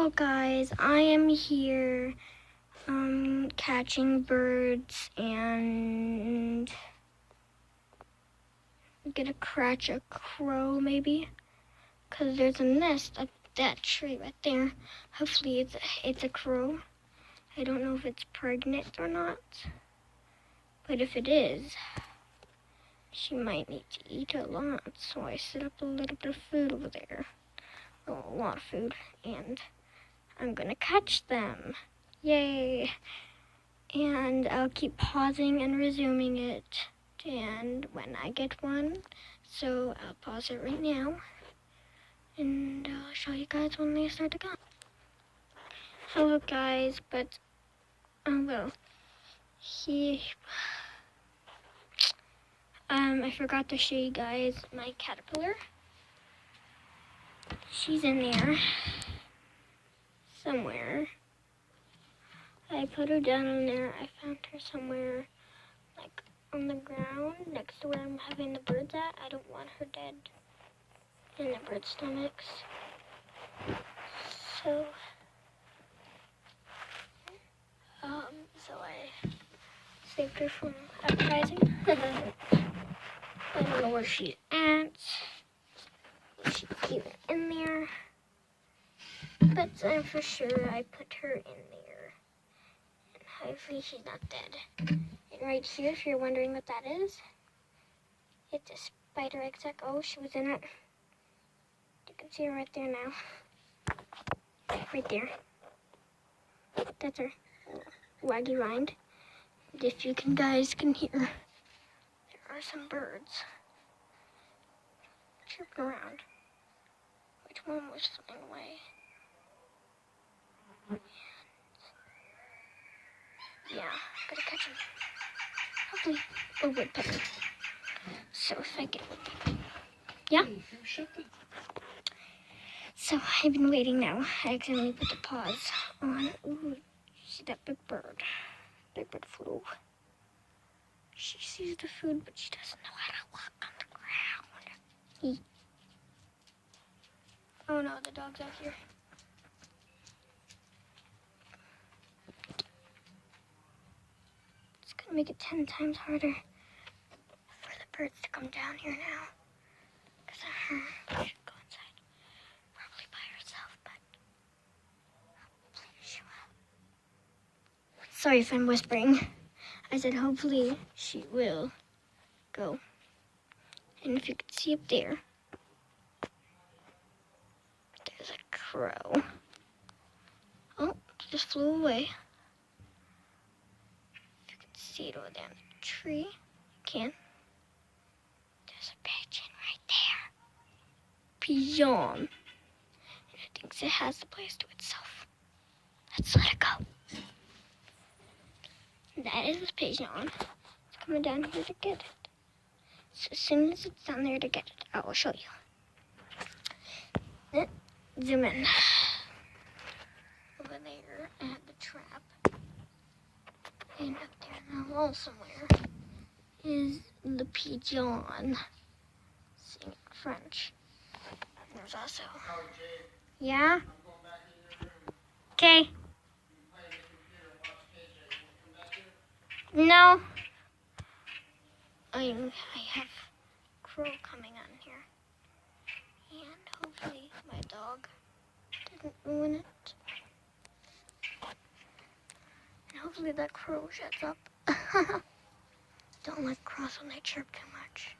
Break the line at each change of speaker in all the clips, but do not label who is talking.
So guys, I am here catching birds and I'm gonna catch a crow maybe, because there's a nest up that tree right there. Hopefully it's a crow. I don't know if it's pregnant or not, but if it is, she might need to eat a lot, so I set up a little bit of food over there. Oh, a lot of food, and I'm gonna catch them. Yay! And I'll keep pausing and resuming it, and when I get one, so I'll pause it right now, and I'll show you guys when they start to come. Hello guys, but, I forgot to show you guys my caterpillar. She's in there somewhere. I put her down in there. I found her somewhere, like on the ground next to where I'm having the birds at. I don't want her dead in the bird stomachs. So I saved her from uprising. I don't know where she's at. She's even in there. But I'm for sure I put her in there. And hopefully she's not dead. And right here, if you're wondering what that is, it's a spider egg sac. Oh, she was in it. You can see her right there now. Right there. That's her waggy rind. And if you guys can hear, there are some birds chirping around. Which one was flying away? Yeah, gotta catch him. Hopefully a woodpecker. So if I get woodpecker. Yeah? So I've been waiting now. I accidentally put the pause on. Ooh, see that big bird. Big bird flew. She sees the food, but she doesn't know how to walk on the ground. Oh no, the dog's out here. It's gonna make it 10 times harder for the birds to come down here now. Because of her. She should go inside. Probably by herself, but hopefully she will. Sorry if I'm whispering. I said hopefully she will go. And if you can see up there, there's a crow. Oh, it just flew away. If you can see it over there in the tree, you can. There's a pigeon right there. Pigeon. And it thinks it has the place to itself. Let's let it go. That is a pigeon. It's coming down here to get it. So as soon as it's down there to get it, I will show you. Zoom in. Over there, I have the trap. And up there in the wall somewhere is the pigeon. Singing French. There's also. Yeah? Okay. No. I have crow coming on here. And hopefully my dog didn't ruin it. And hopefully that crow shuts up. Don't like crows when they chirp too much.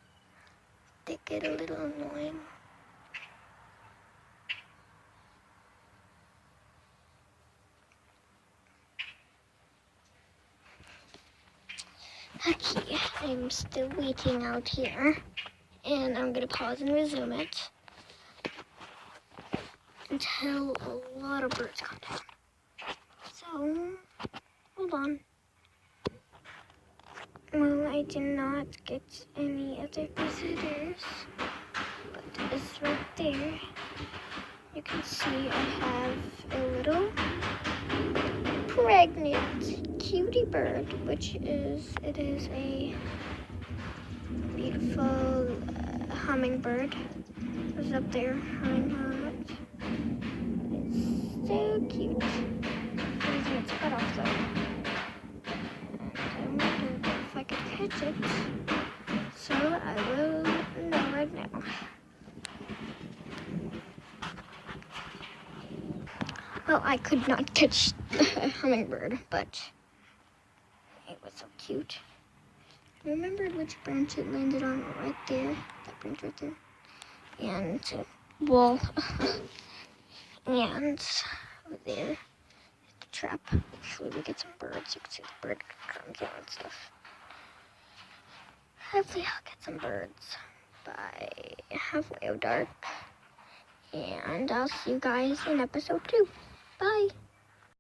They get a little annoying. Okay, I'm still waiting out here, and I'm gonna pause and resume it until a lot of birds come down. So, hold on. Well, I did not get any other visitors, but it's right there. You can see I have a little pregnant cutie bird, which is a beautiful hummingbird. It's up there humming on it. It's so so cute. Losing its head off though. And I wonder if I could catch it. So I will know right now. Well, I could not catch the hummingbird, but it was so cute. I remembered which branch it landed on right there. That branch right there. And wall. And over there. The trap. Hopefully we get some birds. You can see the bird crumbs out and stuff. Hopefully I'll get some birds by halfway of dark. And I'll see you guys in episode 2. Bye.